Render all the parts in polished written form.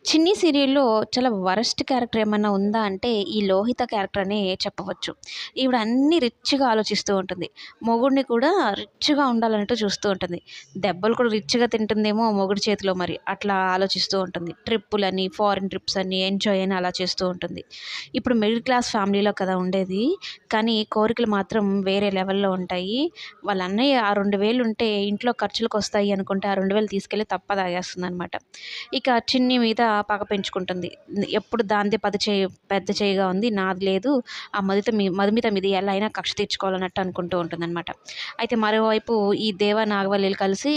చిన్ని సీరియల్‌లో చాలా వరస్ట్ క్యారెక్టర్ ఏమన్నా ఉందా అంటే, ఈ లోహిత క్యారెక్టర్ అనే చెప్పవచ్చు. ఈవిడ అన్నీ రిచ్‌గా ఆలోచిస్తూ ఉంటుంది. మొగుడిని కూడా రిచ్‌గా ఉండాలన్నట్టు చూస్తూ ఉంటుంది. దెబ్బలు కూడా రిచ్‌గా తింటుందేమో మొగుడి చేతిలో మరి. అట్లా ఆలోచిస్తూ ఉంటుంది. ట్రిప్పులని, ఫారిన్ ట్రిప్స్ అని, ఎంజాయ్ అని అలా చేస్తూ ఉంటుంది. ఇప్పుడు మిడిల్ క్లాస్ ఫ్యామిలీలో కదా ఉండేది. కానీ కోరికలు మాత్రం వేరే లెవెల్‌లో ఉంటాయి. వాళ్ళ అన్నయ్య ఆ 2000 ఉంటే ఇంట్లో ఖర్చులకొస్తాయి అనుకుంటే, ఆ 2000 తీసుకెళ్ళి తప్ప తాగేస్తుందనమాట. ఇక చిన్ని మీద పగ పెంచుకుంటుంది. ఎప్పుడు దానిదే పెద్ద చేయిగా ఉంది. నాది లేదు. ఆ మధుమిత మీద ఎలా అయినా కక్ష తీర్చుకోవాలన్నట్టు అనుకుంటూ ఉంటుందనమాట. అయితే మరోవైపు ఈ దేవ, నాగవల్లిలు కలిసి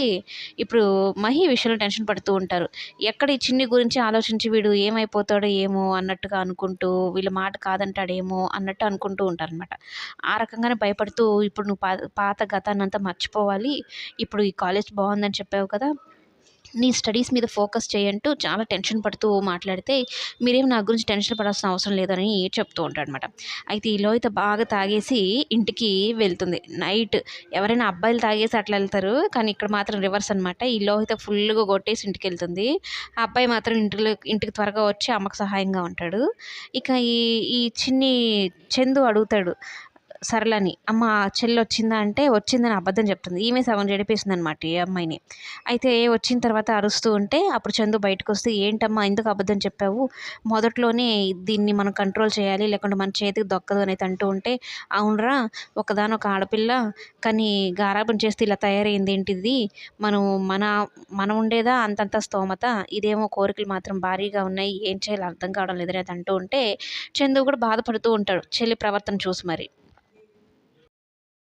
ఇప్పుడు మహి విషయంలో టెన్షన్ పడుతూ ఉంటారు. ఎక్కడ ఈ చిన్ని గురించి ఆలోచించి వీడు ఏమైపోతాడో ఏమో అన్నట్టుగా అనుకుంటూ, వీళ్ళ మాట కాదంటాడేమో అన్నట్టు అనుకుంటూ ఉంటారనమాట. ఆ రకంగానే భయపడుతూ ఇప్పుడు నువ్వు పాత గతాన్నంతా మర్చిపోవాలి. ఇప్పుడు ఈ కాలేజ్ బావుందని చెప్పావు కదా! నీ స్టడీస్ మీద ఫోకస్ చేయంటూ చాలా టెన్షన్ పడుతూ మాట్లాడితే, మీరేమి నా గురించి టెన్షన్ పడాల్సిన అవసరం లేదని చెప్తూ ఉంటాడనమాట. అయితే ఈ లోహిత బాగా తాగేసి ఇంటికి వెళ్తుంది. నైట్ ఎవరైనా అబ్బాయిలు తాగేసి అట్లా ఎళ్తారు. కానీ ఇక్కడ మాత్రం రివర్స్ అనమాట. ఈ లోహిత ఫుల్‌గా కొట్టేసి ఇంటికెళ్తుంది. ఆ అబ్బాయి మాత్రం ఇంటికి త్వరగా వచ్చి అమ్మకు సహాయంగా ఉంటాడు. ఇక ఈ ఈ చిన్ని చందు అడుగుతాడు సరళని. "అమ్మ చెల్లొచ్చిందా?" అంటే వచ్చిందని అబద్ధం చెప్తుంది. ఈమె సగం చెడిపేసిందనమాట ఈ అమ్మాయిని. అయితే వచ్చిన తర్వాత అరుస్తూ ఉంటే అప్పుడు చందు బయటకొస్తే, "ఏంటమ్మా ఎందుకు అబద్ధం చెప్పావు? మొదట్లోనే దీన్ని మనం కంట్రోల్ చేయాలి. లేకుంటే మన చేతికి దొక్కదు" అనేది అంటూ ఉంటే, "అవునురా ఒక్కగానొక ఆడపిల్ల. కానీ గారాబం చేస్తే ఇలా తయారైందేంటిది? మనం మన మనం ఉండేదా అంతంత స్తోమత. ఇదేమో కోరికలు మాత్రం భారీగా ఉన్నాయి. ఏం చేయాలో అర్థం కావడం లేదు" అనేది అంటూ ఉంటే, చందు కూడా బాధపడుతూ ఉంటాడు చెల్లి ప్రవర్తన చూసి మరి.